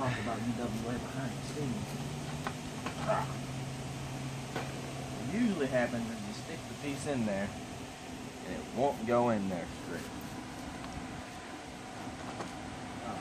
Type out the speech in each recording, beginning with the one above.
talk about UWA behind the scenes. What usually happens is you stick the piece in there and it won't go in there straight.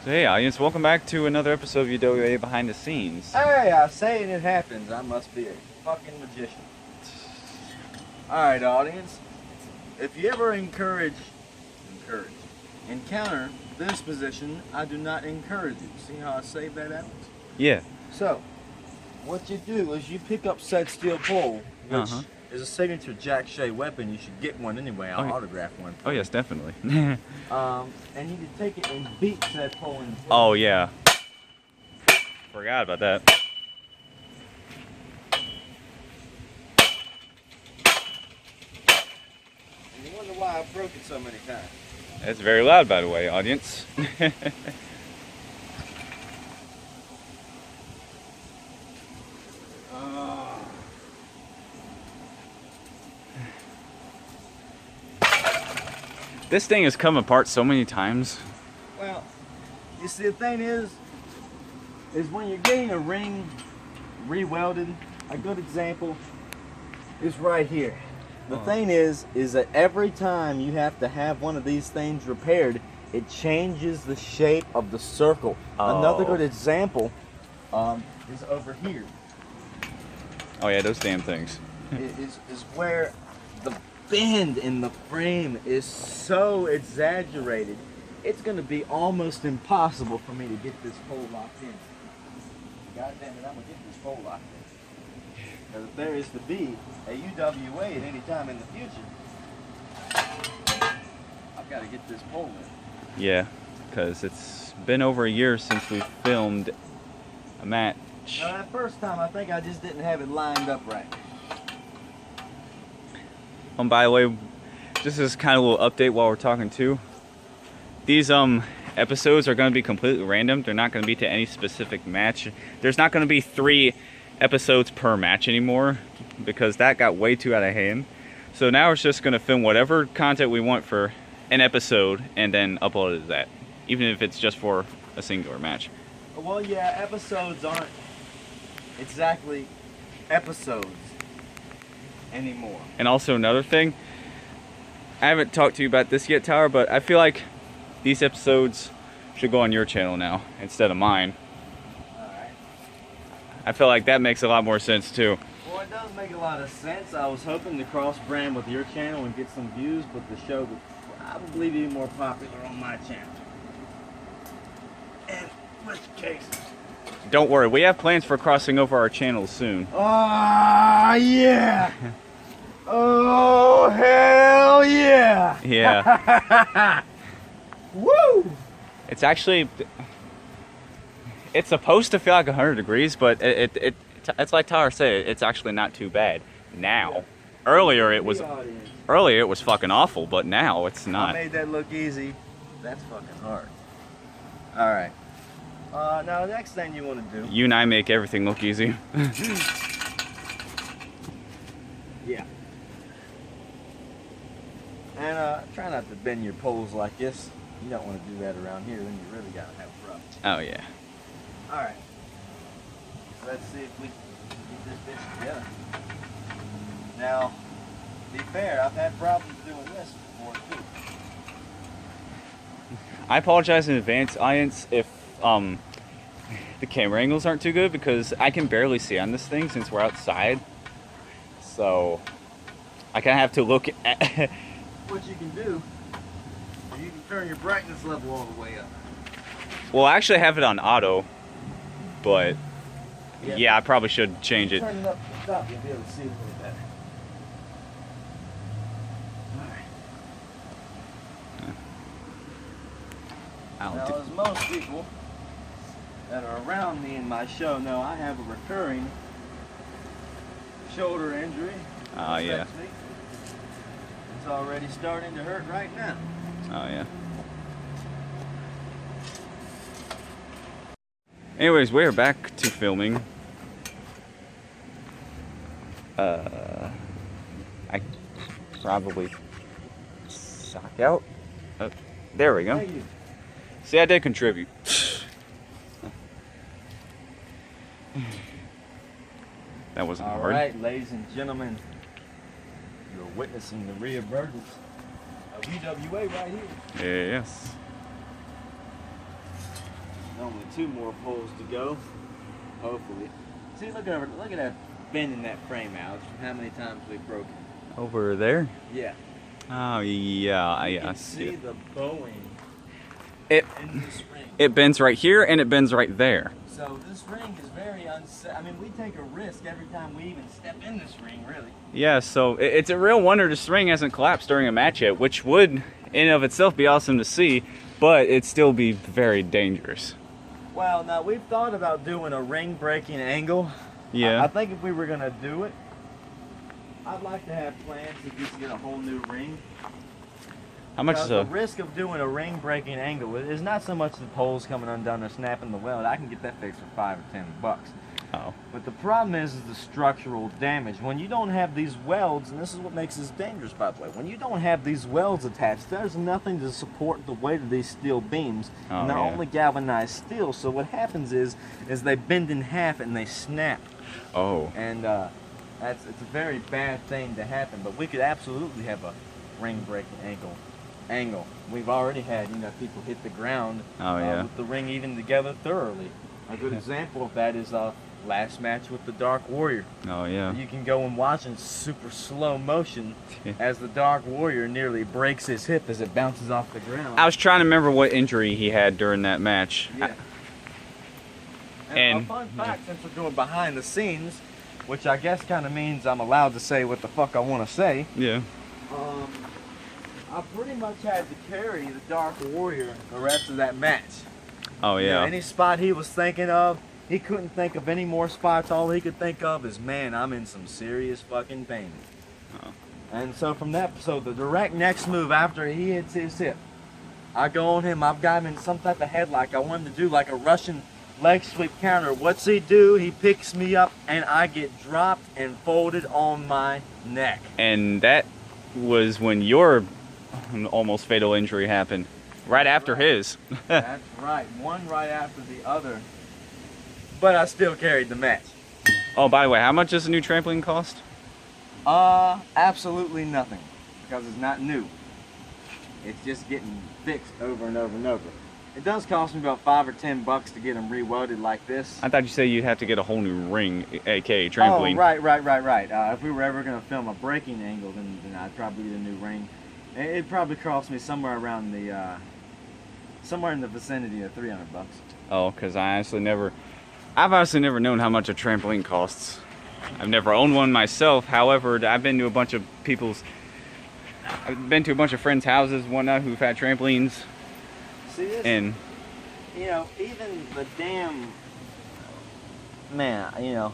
So hey audience, welcome back to another episode of UWA Behind the Scenes. Hey, I say it happens. I must be a fucking magician. Alright audience, if you ever encounter this position, I do not encourage you. See how I saved that out? Yeah. So, what you do is you pick up said steel pole, which is a signature Jack Shea weapon. You should get one anyway. I'll autograph one. Oh yes, definitely. And you can take it and beat said pole in place. Oh yeah. Forgot about that. And you wonder why I broke it so many times. It's very loud, by the way, audience. This thing has come apart so many times. Well, you see, the thing is when you're getting a ring re-welded, a good example is right here. The thing is that every time you have to have one of these things repaired, it changes the shape of the circle. Another good example is over here. Oh yeah, those damn things. is where the bend in the frame is so exaggerated, it's going to be almost impossible for me to get this pole locked in. God damn it, I'm going to get this pole locked in. Because if there is to be a UWA at any time in the future, I've got to get this pole in. Yeah, because it's been over a year since we filmed a match. Now that first time, I think I just didn't have it lined up right. By the way, just as kind of a little update while we're talking too. These episodes are going to be completely random. They're not going to be to any specific match. There's not going to be 3 episodes per match anymore because that got way too out of hand. So now it's just going to film whatever content we want for an episode and then upload it as that, even if it's just for a singular match. Well, yeah, episodes aren't exactly episodes anymore. And also another thing, I haven't talked to you about this yet, Tower, but I feel like these episodes should go on your channel now instead of mine. Alright. I feel like that makes a lot more sense too. Well, it does make a lot of sense. I was hoping to cross-brand with your channel and get some views, but the show would probably be more popular on my channel. And which case? Don't worry, we have plans for crossing over our channels soon. Oh, yeah! Oh, hell yeah! Yeah. Woo! It's actually, it's supposed to feel like 100 degrees, but it's like Tyler said, it's actually not too bad now. Earlier it was fucking awful, but now it's not. I made that look easy. That's fucking hard. All right. Now the next thing you want to do. You and I make everything look easy. Yeah. And try not to bend your poles like this. You don't want to do that around here, then you really gotta have a problem. Oh yeah. All right. Let's see if we can get this bitch together. Now, to be fair, I've had problems doing this before too. I apologize in advance, audience, if the camera angles aren't too good because I can barely see on this thing since we're outside. So I kind of have to look at What you can do, you can turn your brightness level all the way up. Well, I actually have it on auto, but yeah, I probably should change it. Turn it up to the top, you'll be able to see it a little better. Alright. Now, as most people that are around me in my show know, I have a recurring shoulder injury. Oh, yeah. It's already starting to hurt right now. Oh, yeah. Anyways, we're back to filming. I probably sock out. Oh, there we go. See, I did contribute. That wasn't All hard. right, ladies and gentlemen, you're witnessing the reemergence of UWA right here. Yes. Only 2 more poles to go, hopefully. See, look at that bend in that frame, Alex. How many times we've broken? Over there? Yeah. Oh, yeah. You I can see see it. the bowing It, in this ring. it bends right here and it bends right there. So this ring is very unsafe. I mean, we take a risk every time we even step in this ring, really. Yeah, so it's a real wonder this ring hasn't collapsed during a match yet, which would, in and of itself, be awesome to see, but it'd still be very dangerous. Well, now we've thought about doing a ring breaking angle. Yeah. I think if we were gonna do it, I'd like to have plans to just get a whole new ring. How much Because is the a... risk of doing a ring breaking angle is not so much the poles coming undone or snapping the weld. I can get that fixed for $5 or $10. Oh. But the problem is the structural damage. When you don't have these welds, and this is what makes this dangerous, by the way, when you don't have these welds attached, there's nothing to support the weight of these steel beams, and they're only galvanized steel. So what happens is they bend in half and they snap. Oh. And it's a very bad thing to happen. But we could absolutely have a ring breaking angle. We've already had, people hit the ground with the ring even together thoroughly. A good example of that is last match with the Dark Warrior. Oh, yeah. You can go and watch in super slow motion as the Dark Warrior nearly breaks his hip as it bounces off the ground. I was trying to remember what injury he had during that match. Yeah. And a fun fact, since we're doing behind the scenes, which I guess kind of means I'm allowed to say what the fuck I want to say. Yeah. I pretty much had to carry the Dark Warrior the rest of that match. Oh, yeah. Any spot he was thinking of, he couldn't think of any more spots. All he could think of is, man, I'm in some serious fucking pain. Oh. And so from that, the direct next move after he hits his hip, I go on him. I've got him in some type of headlock. I want him to do like a Russian leg sweep counter. What's he do? He picks me up and I get dropped and folded on my neck. And that was when your almost fatal injury happened. Right after his. That's right. One right after the other. But I still carried the match. Oh, by the way, how much does a new trampoline cost? Absolutely nothing. Because it's not new. It's just getting fixed over and over and over. It does cost me about $5 or $10 to get them re-welded like this. I thought you said you'd have to get a whole new ring, aka trampoline. Oh, right. If we were ever going to film a breaking angle, then I'd probably get a new ring. It'd probably cost me somewhere around the, somewhere in the vicinity of $300. Oh, because I've honestly never known how much a trampoline costs. I've never owned one myself. However, I've been to a bunch of friends' houses and whatnot who've had trampolines. See this? And even the damn man, I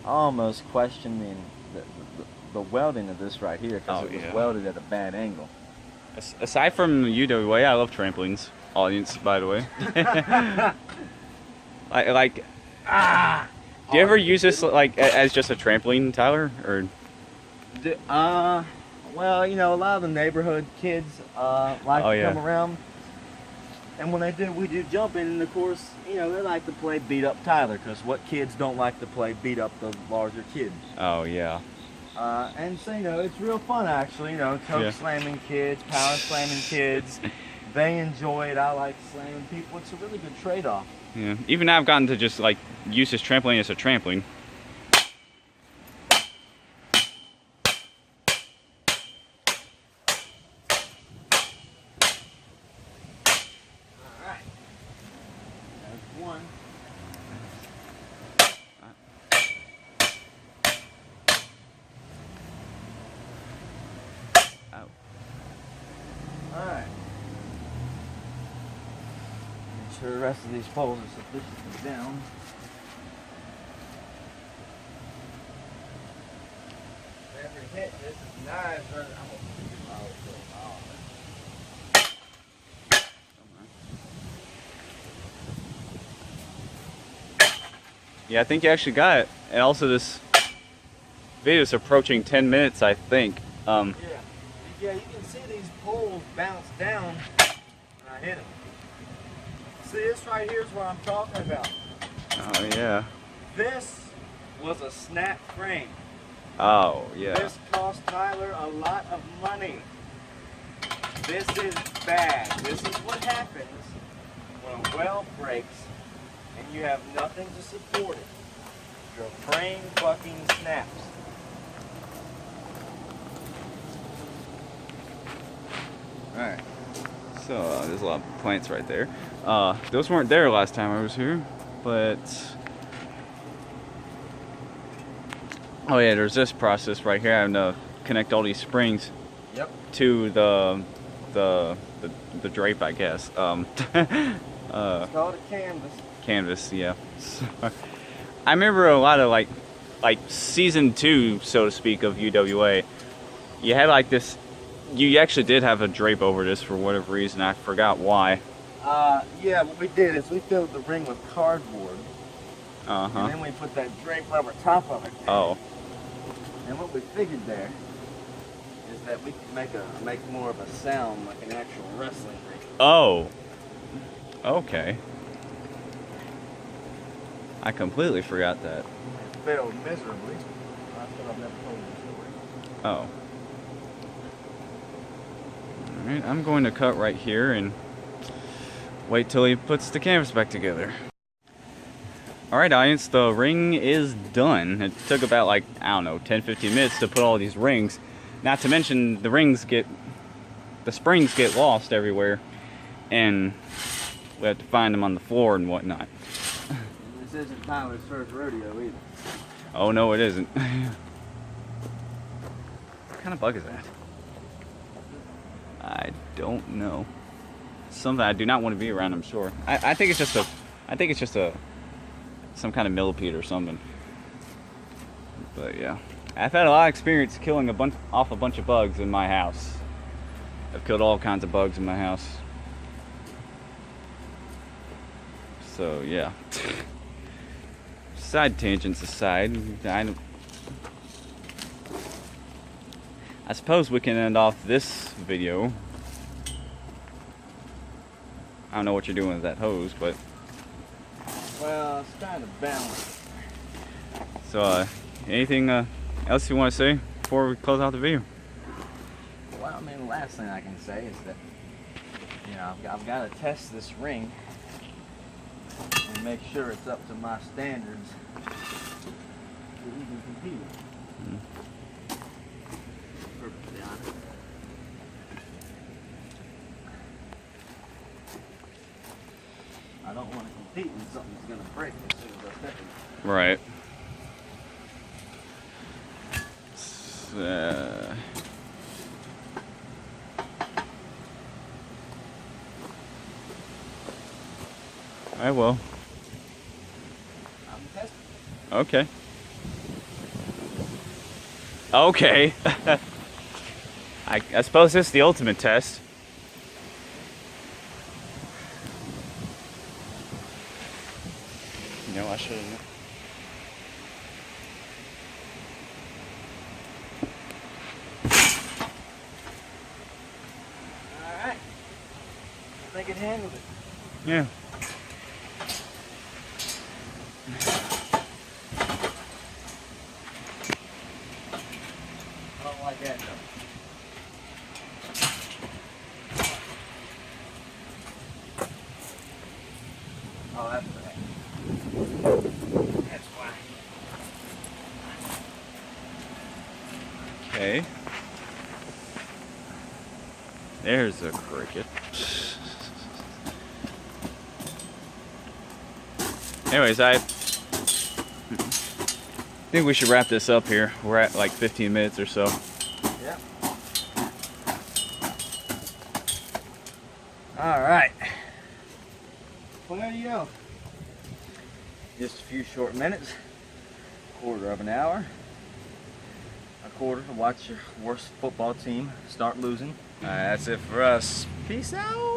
almost question the welding of this right here because it was welded at a bad angle. Aside from UWA, I love trampolines. Audience, by the way. Do you ever use this as just a trampoline, Tyler? Or well, a lot of the neighborhood kids like to come around. And when they do, we do jumping, and of course, they like to play beat up Tyler, because what kids don't like to play beat up the larger kids? Oh, yeah. And so, it's real fun, actually, choke slamming kids, power slamming kids. They enjoy it. I like slamming people. It's a really good trade-off. Yeah. Even now I've gotten to just, use this trampoline as a trampoline. One. Ow. Alright. Make sure the rest of these poles are sufficiently down. Every hit, this is nice. Yeah, I think you actually got it. And also this video is approaching 10 minutes, I think. Yeah, you can see these poles bounce down when I hit them. See, this right here is what I'm talking about. Oh, yeah. This was a snap frame. Oh, yeah. This cost Tyler a lot of money. This is bad. This is what happens when a weld breaks and you have nothing to support it. Your frame fucking snaps. Alright. So, there's a lot of plants right there. Those weren't there last time I was here, but... Oh yeah, there's this process right here. I'm gonna connect all these springs to the drape, I guess. It's called a canvas. Canvas, yeah. I remember a lot of like season 2, so to speak, of UWA. You had like this. You actually did have a drape over this for whatever reason. I forgot why. Yeah, what we did is we filled the ring with cardboard. And then we put that drape over top of it. Oh. And what we figured there is that we could make more of a sound like an actual wrestling ring. Oh. Okay. I completely forgot that. It failed miserably. I thought I've never told you the story. Oh. Alright, I'm going to cut right here and wait till he puts the canvas back together. Alright, audience, the ring is done. It took about like, I don't know, 10-15 minutes to put all these rings. Not to mention the springs get lost everywhere, and we have to find them on the floor and whatnot. This isn't Tyler's first rodeo either. Oh no, it isn't. What kind of bug is that? I don't know. Something I do not want to be around, I'm sure. I think it's just some kind of millipede or something. But yeah, I've had a lot of experience killing off a bunch of bugs in my house. I've killed all kinds of bugs in my house. So yeah. Side tangents aside, I suppose we can end off this video. I don't know what you're doing with that hose, but... Well, it's kind of balanced. So, anything else you want to say before we close out the video? Well, I mean, the last thing I can say is that, you know, I've got to test this ring and make sure it's up to my standards to even compete. Perfectly honest. I don't want to compete when something's going to break as soon as I step in. Right. I will. I'm testing. Okay. Okay. I suppose this is the ultimate test. You know, I should have. Alright. I think it handled it. Yeah. I don't like that though. Oh, that's right. That's why. Okay. There's a cricket. Anyways, I think we should wrap this up here. We're at like 15 minutes or so. Yep. All right. Well, there you go. Just a few short minutes, quarter of an hour, a quarter to watch your worst football team start losing. That's it for us. Peace out.